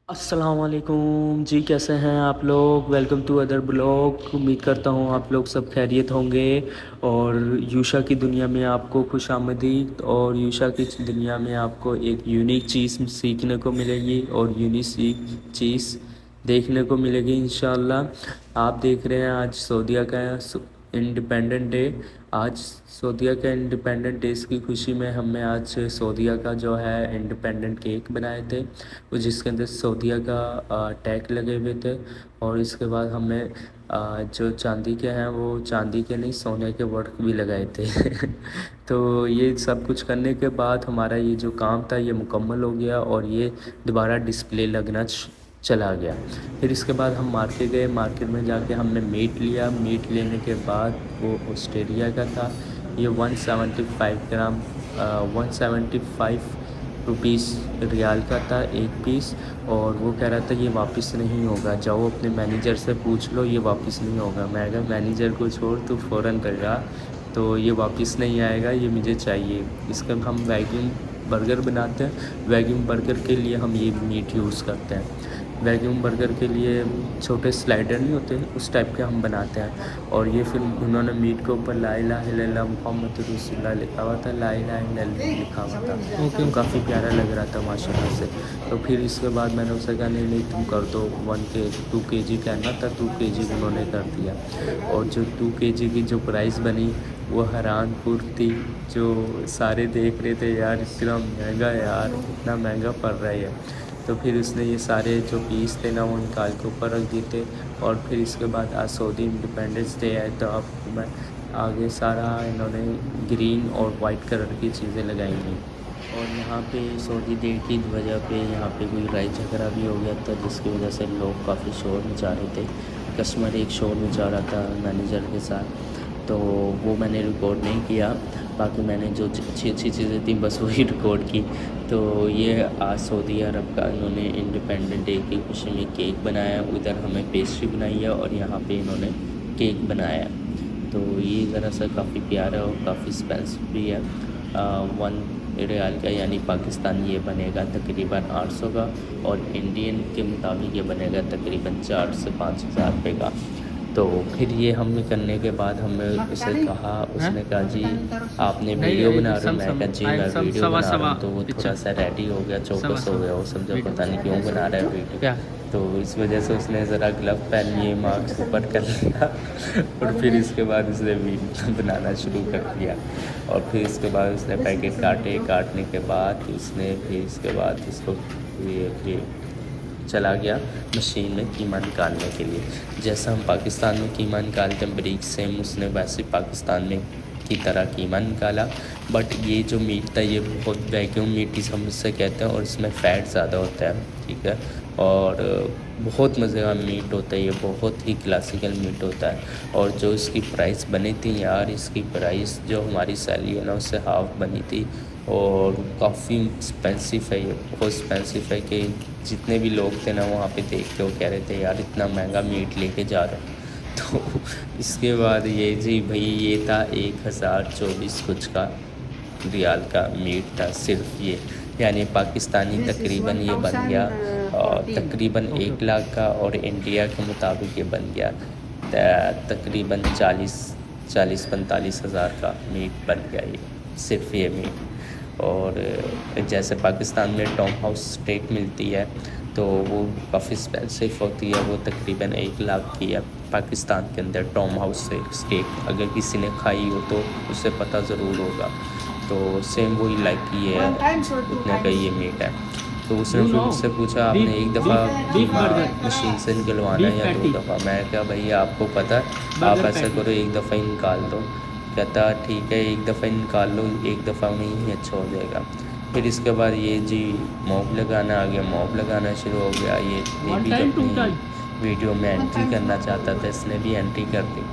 अस्सलाम वालेकुम जी, कैसे हैं आप लोग। Welcome to other blog. उम्मीद करता हूँ आप लोग सब खैरियत होंगे और यूशा की दुनिया में आपको खुश आमदीद। और यूशा की दुनिया में आपको एक यूनिक चीज़ सीखने को मिलेगी और यूनिक चीज़ देखने को मिलेगी इंशाल्लाह। आप देख रहे हैं आज सऊदीया का इंडिपेंडेंट डे। आज सऊदीया के इंडिपेंडेंट डेज की खुशी में हमने आज सऊदीया का जो है इंडिपेंडेंट केक बनाए थे, वो जिसके अंदर सऊदीया का टैग लगे हुए थे। और इसके बाद हमने जो चांदी के हैं वो चांदी के नहीं, सोने के वर्क भी लगाए थे। तो ये सब कुछ करने के बाद हमारा ये जो काम था ये मुकम्मल हो गया और ये दोबारा डिस्प्ले लगना चला गया। फिर इसके बाद हम मार्केट गए। मार्केट में जाके हमने मीट लिया। मीट लेने के बाद वो ऑस्ट्रेलिया का था। ये 175 ग्राम 175 रुपीस रियाल का था एक पीस। और वो कह रहा था ये वापस नहीं होगा, जाओ अपने मैनेजर से पूछ लो, ये वापस नहीं होगा। मैं कहा मैनेजर को छोड़, तू फ़ौरन लगा, तो ये वापस नहीं आएगा, ये मुझे चाहिए। इसका हम वैक्यूम बर्गर बनाते हैं। वैक्यूम बर्गर के लिए हम ये मीट यूज़ करते हैं। वैक्यूम बर्गर के लिए छोटे स्लाइडर नहीं होते, उस टाइप के हम बनाते हैं। और ये फिर उन्होंने मीट के ऊपर ला इलाहा इल्लल्लाह मुहम्मद रसूलुल्लाह लिखा हुआ था, ला इलाहा इल्लल्लाह लिखा हुआ था। तो काफ़ी प्यारा लग रहा था माशाल्लाह से। तो फिर इसके बाद मैंने उसे कहा नहीं नहीं तुम कर दो, 2 केजी कहना था, 2 केजी उन्होंने कर दिया। और जो 2 केजी की जो प्राइस बनी वो हैरानपुर थी। जो सारे देख रहे थे यार इतना महंगा, यार इतना महंगा पड़ रहा है। तो फिर उसने ये सारे जो पीस थे ना वो निकाल के ऊपर रख दिए थे। और फिर इसके बाद आज सऊदी इंडिपेंडेंस डे है, तो अब मैं आगे सारा इन्होंने ग्रीन और वाइट कलर की चीज़ें लगाई हुई। और यहाँ पे सऊदी डे की वजह पे यहाँ पे कोई लड़ाई झगड़ा भी हो गया था, जिसकी वजह से लोग काफ़ी शोर मचा रहे थे। कस्टमर एक शोर मचा रहा था मैनेजर के साथ, तो वो मैंने रिकॉर्ड नहीं किया। बाकी मैंने जो अच्छी अच्छी चीज़ें थी बस वही रिकॉर्ड की। तो ये आज सऊदी अरब का इन्होंने इंडिपेंडेंट डे की खुशी में केक बनाया। उधर हमें पेस्ट्री बनाई है और यहाँ पे इन्होंने केक बनाया। तो ये ज़रा सा काफ़ी प्यारा और काफ़ी एक्सपेंसिव भी है। 1 रियाल का यानी पाकिस्तानी ये बनेगा तकरीबन 800 का, और इंडियन के मुताबिक ये बनेगा तकरीबन 4 से 5 हज़ार रुपये का। तो फिर ये हमने करने के बाद हमने उसे कहा, उसने कहा जी आपने वीडियो बना रहे हो। मैं कहा जी मैं वीडियो बना रहा हूँ। तो वो थोड़ा सा रेडी हो गया, चौकस हो गया, वो समझा पता नहीं क्यों बना रहा है वीडियो। तो इस वजह से उसने ज़रा ग्लव पहन लिए, मास्क ऊपर कर लिया और फिर इसके बाद उसने वीडियो बनाना शुरू कर दिया। और फिर इसके बाद उसने पैकेट काटने के बाद उसने फिर इसके बाद इसको ये चला गया मशीन में कीमा निकालने के लिए। जैसा हम पाकिस्तान में कीमा निकालते हैं बारीक, सेम उसने वैसे पाकिस्तान में की तरह कीमा निकाला। बट ये जो मीट था ये बहुत वैक्यूम मीट हम इससे कहते हैं, और इसमें फ़ैट ज़्यादा होता है, ठीक है। और बहुत मज़े का मीट होता है, ये बहुत ही क्लासिकल मीट होता है। और जो इसकी प्राइस बनी थी यार, इसकी प्राइस जो हमारी सैलरी है ना उससे हाफ़ बनी थी। और काफ़ी एक्सपेंसिव है, ये बहुत एक्सपेंसिव है कि जितने भी लोग थे ना वहाँ पे देख के वो कह रहे थे यार इतना महंगा मीट लेके जा रहे हैं। तो इसके बाद ये जी भाई ये था 1024 कुछ का रियाल का मीट था सिर्फ ये, यानी पाकिस्तानी तकरीबन ये बन गया तकरीबन 1 लाख का, और इंडिया के मुताबिक ये बन गया तकरीबन 40-45 हज़ार का मीट बन गया ये, सिर्फ ये मीट। और जैसे पाकिस्तान में टॉम हाउस स्टेक मिलती है तो वो काफ़ी एक्सपेंसिव होती है, वो तकरीबन 1 लाख की है पाकिस्तान के अंदर टॉम हाउस से स्टेक। अगर किसी ने खाई हो तो उसे पता ज़रूर होगा। तो सेम वही लाइक ये है, उतने का ये मीट है। तो उसने फिर मुझसे पूछा आपने एक दफ़ा कीमा मशीन से निकलवाना है या 2 दफ़ा। मैं क्या भाई आपको पता है, आप ऐसा करो एक दफ़ा ही निकाल दो। कहता ठीक है एक दफ़ा ही निकाल लो, एक दफ़ा में ही अच्छा हो जाएगा। फिर इसके बाद ये जी मॉब लगाना आ गया, मॉब लगाना शुरू हो गया। ये भी अपनी वीडियो में एंट्री करना चाहता था, इसने भी एंट्री कर दी।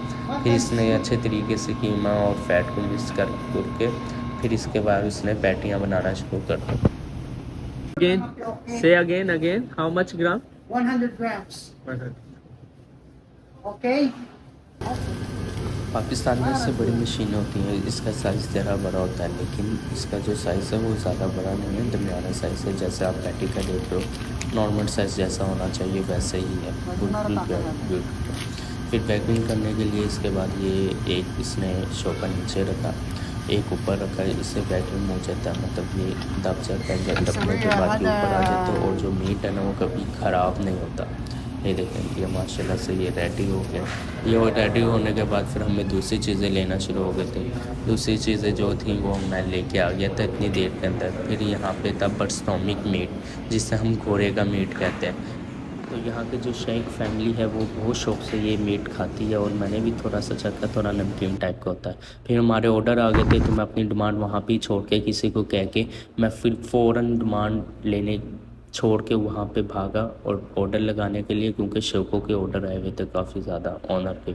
फिर इसने अच्छे तरीके से कीमा और फैट को मिक्स करके फिर इसके बाद उसने पैटियाँ बनाना शुरू कर दी। Again, say again, how much gram? 100 grams. 100. Okay? Pakistan में इससे बड़ी मशीनें होती हैं, इसका साइज़ ज़रा बड़ा होता है, लेकिन इसका जो साइज़ है वो ज़्यादा बड़ा नहीं है, दरमियाना साइज़ है। जैसे आप पैटी का देख रहे हो, नॉर्मल साइज़ जैसा होना चाहिए वैसे ही है, बिल्कुल ब्यूटीफुल। फिर पैकिंग करने के लिए इसके बाद ये एक इसने शॉपर नीचे रखा, एक ऊपर रखा है, इससे वैक्यूम हो जाता है, मतलब ये दब जाता है, दबने के बाद ये ऊपर आ जाता है और जो मीट है ना वो कभी ख़राब नहीं होता। ये देखें, ये माशाल्लाह से ये रेडी हो गया। ये रेडी होने के बाद फिर हमें दूसरी चीज़ें लेना शुरू हो गई थी। दूसरी चीज़ें जो थी वो मैं लेके आ गया था इतनी देर के अंदर। फिर यहाँ पे था बर्स्टोमिक मीट, जिसे हम घोड़े का मीट कहते हैं। तो यहाँ के जो शेख फैमिली है वो बहुत शौक़ से ये मीट खाती है, और मैंने भी थोड़ा सा चखा, थोड़ा नमकीन टाइप का होता है। फिर हमारे ऑर्डर आ गए थे, तो मैं अपनी डिमांड वहाँ पे ही छोड़ के, किसी को कह के मैं फिर फ़ौरन डिमांड लेने छोड़ के वहाँ पे भागा और ऑर्डर लगाने के लिए, क्योंकि शेखों के ऑर्डर आए हुए थे काफ़ी ज़्यादा ऑनर के।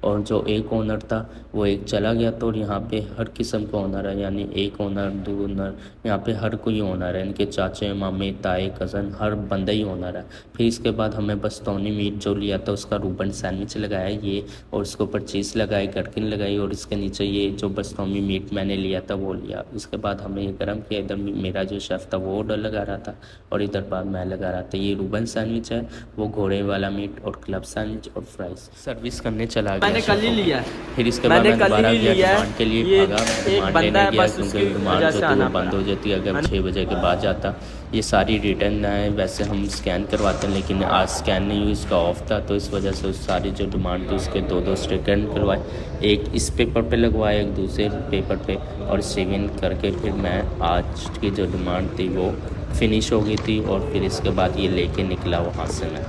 और जो एक ओनर था वो एक चला गया, तो यहाँ पे हर किस्म का ओनर है, यानी एक ओनर, दो ओनर, यहाँ पे हर कोई ओनर है। इनके चाचे, मामे, ताए, कज़न, हर बंदा ही ओनर है। फिर इसके बाद हमें बस्तौनी मीट जो लिया था उसका रूबन सैंडविच लगाया ये, और उसके ऊपर चीज़ लगाई, गरकिन लगाई, और इसके नीचे ये जो बस्तौनी मीट मैंने लिया था वो लिया। इसके बाद हमने ये गर्म किया। इधर मेरा जो शेफ़ था वो ऑर्डर लगा रहा था, और इधर बाद मैं लगा रहा था। ये रूबन सैंडविच है, वो घोड़े वाला मीट, और क्लब सैंडविच और फ्राइज़। सर्विस करने चला गया, मैंने कल ही लिया। फिर इसके बाद मैं दोबारा गया डिमांड के लिए, ये भागा एक डिमांड बंदा लेने है, गया, बस क्योंकि उसकी डिमांड वजह जो से थी वो आना बंद पड़ा। हो जाती अगर 6 बजे के बाद जाता। ये सारी रिटर्न है, वैसे हम स्कैन करवाते हैं, लेकिन आज स्कैन नहीं हुई, उसका ऑफ था, तो इस वजह से उस सारी जो डिमांड थी उसके 2-2 स्टिकर निकलवाए, एक इस पेपर पे लगवाए, एक दूसरे पेपर पे, और सेविंग करके फिर मैं आज की जो डिमांड थी वो फिनिश हो गई थी। और फिर इसके बाद ये लेके निकला वहाँ से मैं।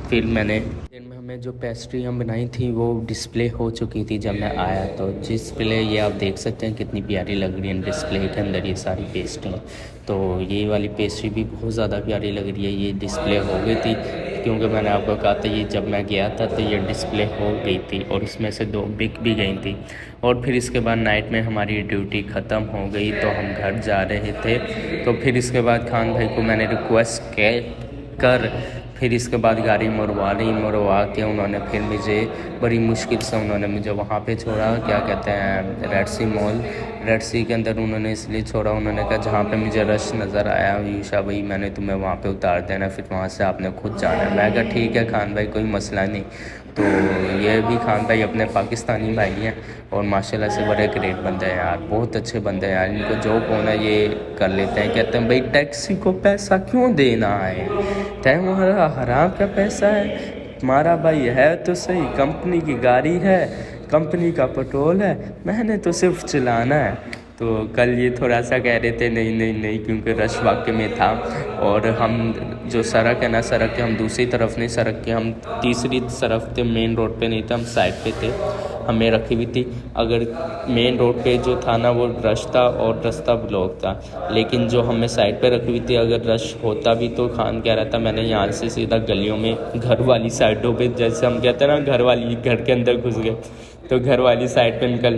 फिर मैंने हमें जो पेस्ट्री हम बनाई थी वो डिस्प्ले हो चुकी थी जब मैं आया, तो डिस्प्ले ये आप देख सकते हैं कितनी प्यारी लग रही है डिस्प्ले के अंदर ये सारी पेस्ट्री। तो ये वाली पेस्ट्री भी बहुत ज़्यादा प्यारी लग रही है। ये डिस्प्ले हो गई थी, क्योंकि मैंने आपको कहा था ये जब मैं गया था तो ये डिस्प्ले हो गई थी, और इसमें से 2 बिक भी गई थी। और फिर इसके बाद नाइट में हमारी ड्यूटी ख़त्म हो गई, तो हम घर जा रहे थे। तो फिर इसके बाद खान भाई को मैंने रिक्वेस्ट कर फिर इसके बाद गाड़ी मुड़वा के उन्होंने फिर मुझे बड़ी मुश्किल से उन्होंने मुझे वहाँ पे छोड़ा, क्या कहते हैं, रेड सी मॉल, रेड सी के अंदर उन्होंने इसलिए छोड़ा, उन्होंने कहा जहाँ पे मुझे रश नज़र आया यूशा भाई मैंने तुम्हें वहाँ पे उतार देना, फिर वहाँ से आपने खुद जाना है। मैं कहा ठीक है खान भाई, कोई मसला नहीं। तो ये भी खान भाई अपने पाकिस्तानी भाई हैं, और माशाल्लाह से बड़े ग्रेट बंदे हैं यार, बहुत अच्छे बंदे हैं यार। इनको जो होना ये कर लेते हैं। कहते हैं भाई टैक्सी को पैसा क्यों देना है, तुम्हारा हराम का पैसा है, तुम्हारा भाई है तो सही, कंपनी की गाड़ी है, कंपनी का पेट्रोल है, मैंने तो सिर्फ चलाना है। तो कल ये थोड़ा सा कह रहे थे नहीं, क्योंकि रश वाकई में था, और हम जो सड़क है ना, सड़क के हम दूसरी तरफ नहीं, सड़क के हम तीसरी तरफ थे, मेन रोड पे नहीं थे, हम साइड पे थे, हमें रखी हुई थी। अगर मेन रोड पे जो था ना वो रश था और रास्ता ब्लॉक था, लेकिन जो हमें साइड पे रखी हुई थी, अगर रश होता भी तो खान कह रहा था मैंने यहाँ से सीधा गलियों में घर वाली साइडों पे, जैसे हम कहते हैं ना घर वाली, घर के अंदर घुस गए, तो घर वाली साइड पे निकल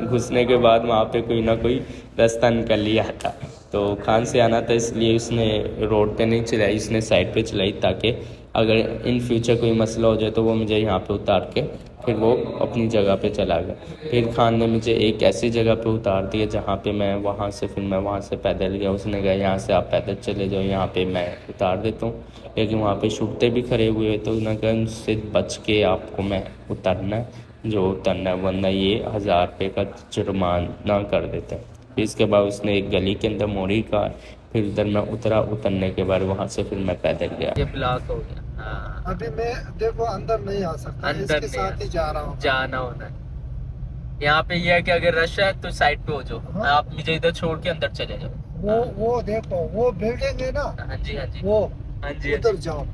घुसने के बाद वहाँ पे कोई ना कोई रास्ता निकल लिया था। तो खान से आना था इसलिए उसने रोड पे नहीं चलाई, उसने साइड पे चलाई, ताकि अगर इन फ्यूचर कोई मसला हो जाए तो वो मुझे यहाँ पे उतार के फिर वो अपनी जगह पे चला गया। फिर खान ने मुझे एक ऐसी जगह पे उतार दिया जहाँ पे मैं वहाँ से पैदल गया। उसने कहा यहाँ से आप पैदल चले जाओ, यहाँ पे मैं उतार देता हूँ, लेकिन वहाँ पे शुक्ते भी खड़े हुए, तो उन्होंने कहा उनसे बच के आपको मैं उतरना, जो उतरना, वरना ये 1000 रुपये का जुर्माना कर देते हैं। फिर इसके बाद उसने एक गली के अंदर मोड़ी कार, फिर उधर मैं उतरने के बाद वहाँ से फिर मैं पैदल गया। ये ब्लॉक हो गया। हाँ। अभी मैं देखो अंदर नहीं आ सकता, इसके साथ ही जा रहा हूँ, जाना होना है। यहाँ पे ये है कि अगर रश है तो साइड पे हो जाओ। हाँ? आप मुझे इधर छोड़ के अंदर चले जाओ। वो देखो वो बिल्डिंग है ना, हाँ जी वो, हाँ जी उधर जाओ।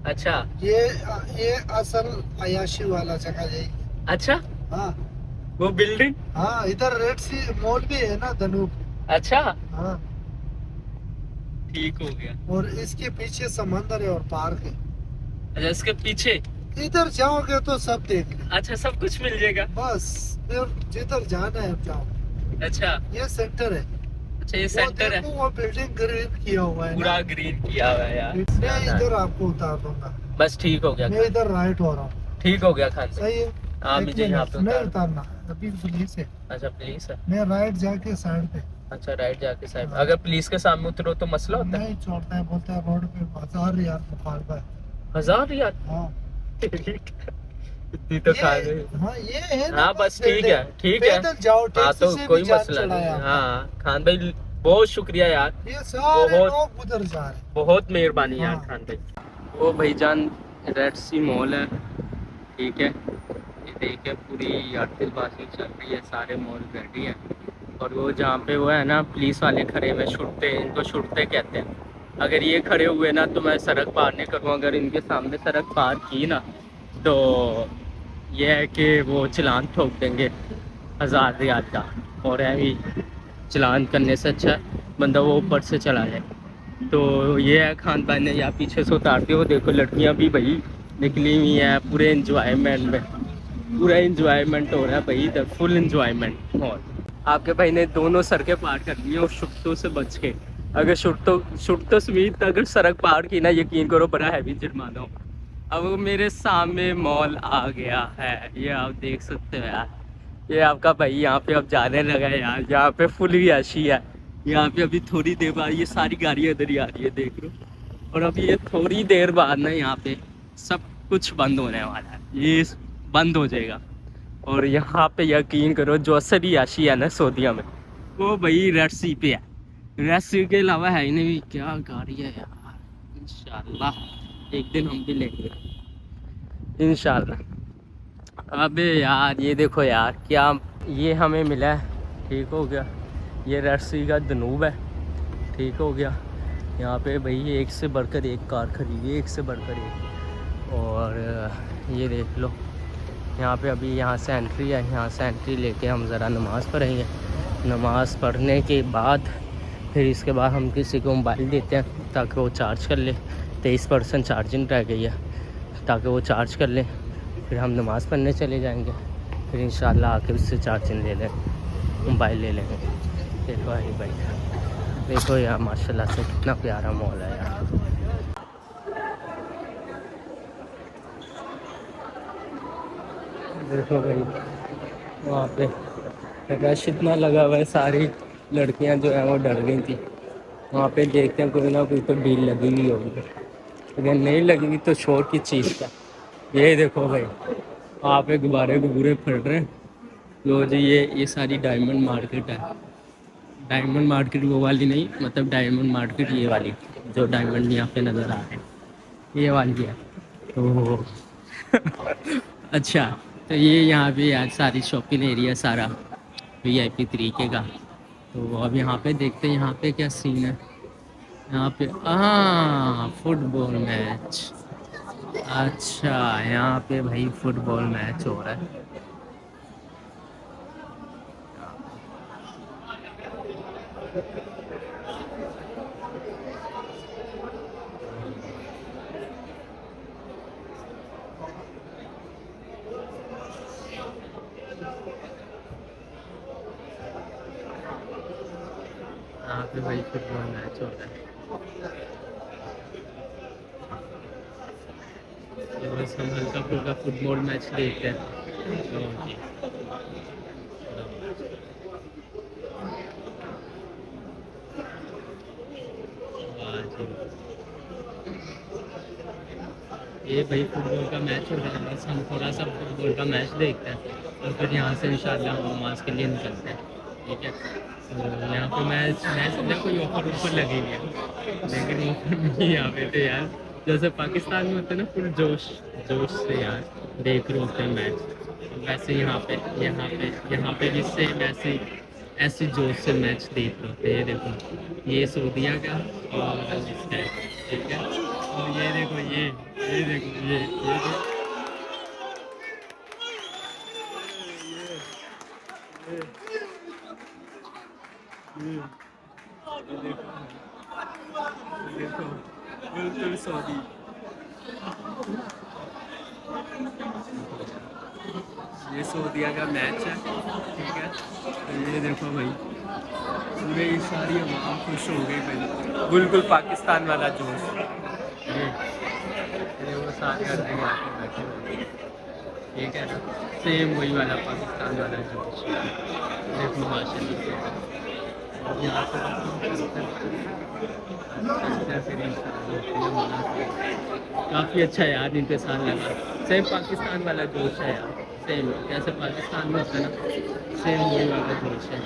अच्छा ये असल अयाशी वाला जगह यही। अच्छा हाँ वो बिल्डिंग, हाँ इधर रेड सी मॉल भी है ना, धनूप। अच्छा हाँ ठीक हो गया। और इसके पीछे समंदर है और पार्क है। अच्छा इसके पीछे इधर जाओगे तो सब देख ले। अच्छा सब कुछ मिल जाएगा, बस फिर जिधर जाना है जाओ। अच्छा ये सेंटर है। अच्छा ये सेंटर है, वो बिल्डिंग ग्रीन किया हुआ है, पूरा ग्रीन किया हुआ है यार। मैं इधर आपको उतार दूंगा, बस ठीक हो गया। मैं इधर राइट हो रहा हूँ, ठीक हो गया खान, सही है। आप मुझे यहाँ पे नहीं उतारना। अभी पुलिस है। अच्छा पुलिस है। मैं राइट जाके साइड पे। अच्छा राइट जाके साइड, अगर पुलिस के सामने उतरो तो मसला होता है? नहीं छोड़ता है, बोलता है रोड पे 1000 रियाल मुखालफा है। 1000 रियाल? हाँ इतनी तो खा गए। हाँ ये है ना, हाँ बस ठीक है ठीक है। पैदल जाओ, हाँ टैक्सी तो से कोई भी जान मसला नहीं। चढ़ाया। हाँ खान भाई बहुत शुक्रिया यार, ये सारे बहुत- लोग उधर जा रहे हैं। बहुत मेहरबानी यार हाँ। खान भाई। वो भाईजान रेड सी मॉल है, ठीक है। ये देखिए पूरी आतिशबाजी चल रही है, सारे मॉल रेडी है। और वो जहाँ पे वो है ना पुलिस वाले खड़े हुए छुट्टे, इनको छुट्टे कहते हैं। अगर ये खड़े हुए ना तो मैं सड़क पार नहीं करूँ, अगर इनके सामने सड़क पार की ना तो ये है कि वो चालान ठोक देंगे 1000 रियाल का। और है चालान करने से अच्छा बंदा वो ऊपर से चला जाए। तो ये है खान भाई ने या पीछे से उतारते हो, देखो लड़कियां भी भाई निकली हुई हैं पूरे इंजॉयमेंट में, पूरा इंजॉयमेंट हो रहा है भाई इधर, फुल इंजॉयमेंट। और आपके भाई ने दोनों सड़कें पार कर ली और शुट्टों से बच के, अगर शुट्टों समेत अगर सड़क पार की ना, यकीन करो बड़ा हैवी जुर्माना हो। अब मेरे सामने मॉल आ गया है, ये आप देख सकते हो यार। ये आपका भाई यहाँ पे अब जाने लगा है यार, यहाँ पे फुल याशी है। यहाँ पे अभी थोड़ी देर बाद ये सारी गाड़ियाँ इधर ही आ रही है, देख लो। और अभी ये थोड़ी देर बाद ना यहाँ पे सब कुछ बंद होने वाला है, ये बंद हो जाएगा। और यहाँ पे यकीन करो जो असली याशी है ना सऊदीया में, वो भाई रेड सी पे है। रेड सी के अलावा है ही नहीं, क्या गाड़ी है यार। इंशाल्लाह एक दिन हम भी लेंगे इंशाल्लाह। अबे यार ये देखो यार, क्या ये हमें मिला है, ठीक हो गया। ये रेड सी का दनूब है, ठीक हो गया। यहाँ पे भाई एक से बढ़कर एक कार खड़ी है, एक से बढ़कर एक। और ये देख लो यहाँ पे अभी यहाँ से एंट्री है, यहाँ से एंट्री लेके हम ज़रा नमाज़ पढ़ेंगे। नमाज़ पढ़ने के बाद फिर इसके बाद हम किसी को मोबाइल देते हैं ताकि वो चार्ज कर ले। 23% चार्जिंग रह गई है, ताकि वो चार्ज कर ले। फिर हम नमाज़ पढ़ने चले जाएंगे, फिर इंशाल्लाह आके उससे चार्जिंग ले लें, मोबाइल ले लेंगे। देखो भाई देखो यार माशाल्लाह से कितना प्यारा मॉल है यार। देखो भाई वहाँ पे रश इतना लगा हुआ है, सारी लड़कियाँ जो हैं वो डर गई थी। वहाँ पे देखते हैं कोई ना कोई तो भीड़ लगी हुई होगी, अगर नहीं लगी हुई तो शोर की चीज़ का। ये देखो भाई वहाँ पे गुब्बारे फट रहे हैं। लो जी ये सारी डायमंड मार्केट है। डायमंड मार्केट वो वाली नहीं, मतलब डायमंड मार्केट ये वाली जो डायमंड यहाँ पे नज़र आ रहे हैं, ये वाली है। तो अच्छा तो ये यहाँ पे यार सारी शॉपिंग एरिया सारा VIP तरीके का। तो अब यहाँ पे देखते हैं यहाँ पे क्या सीन है। यहाँ पे फुटबॉल मैच। अच्छा यहाँ पे भाई फुटबॉल मैच हो रहा है। यहाँ पे भाई फुटबॉल मैच हो रहा है। तो बस हम हल्का फुल्का फुटबॉल मैच देखते हैं। ये भाई फुटबॉल का मैच हो रहा है, बस हम थोड़ा सा फुटबॉल का मैच देखते हैं और फिर यहाँ से इंशाल्लाह हम नमाज के लिए निकलते हैं, ठीक है। तो यहाँ पे मैच में कोई ऑफर लगी नहीं है, लेकिन ऑफर नहीं यहाँ पे थे यार। जैसे पाकिस्तान में होते हैं ना फुल जोश से यार देख रहे होते हैं मैच, वैसे यहाँ पे भी सेम ऐसे जोश से मैच देख रहे होते हैं। ये देखो ये सऊदीया का और इसका, ठीक है। और ये देखो ये देखो बिल्कुल सऊदी। ये सऊदीया का मैच है, ठीक है। तो ये देखो भाई पूरे सारी आवाम खुश हो गई भाई, बिल्कुल पाकिस्तान वाला जोश। ये वो सारे बैठे हुए ठीक है ना, सेम वही वाला पाकिस्तान वाला जोश है। देखो माशाल्लाह से यहाँ से काफ़ी अच्छा है यार, इनके साथ लगा। सेम पाकिस्तान वाला जोश है यार, सेम जैसे पाकिस्तान में होता है ना, सेम वही वाला जोश है।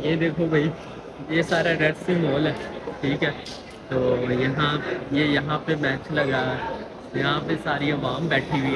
ये देखो भाई, ये सारा रेड सी मॉल है, ठीक है। तो यहाँ पे मैच लगा, यहाँ पे सारी आवाम बैठी हुई है।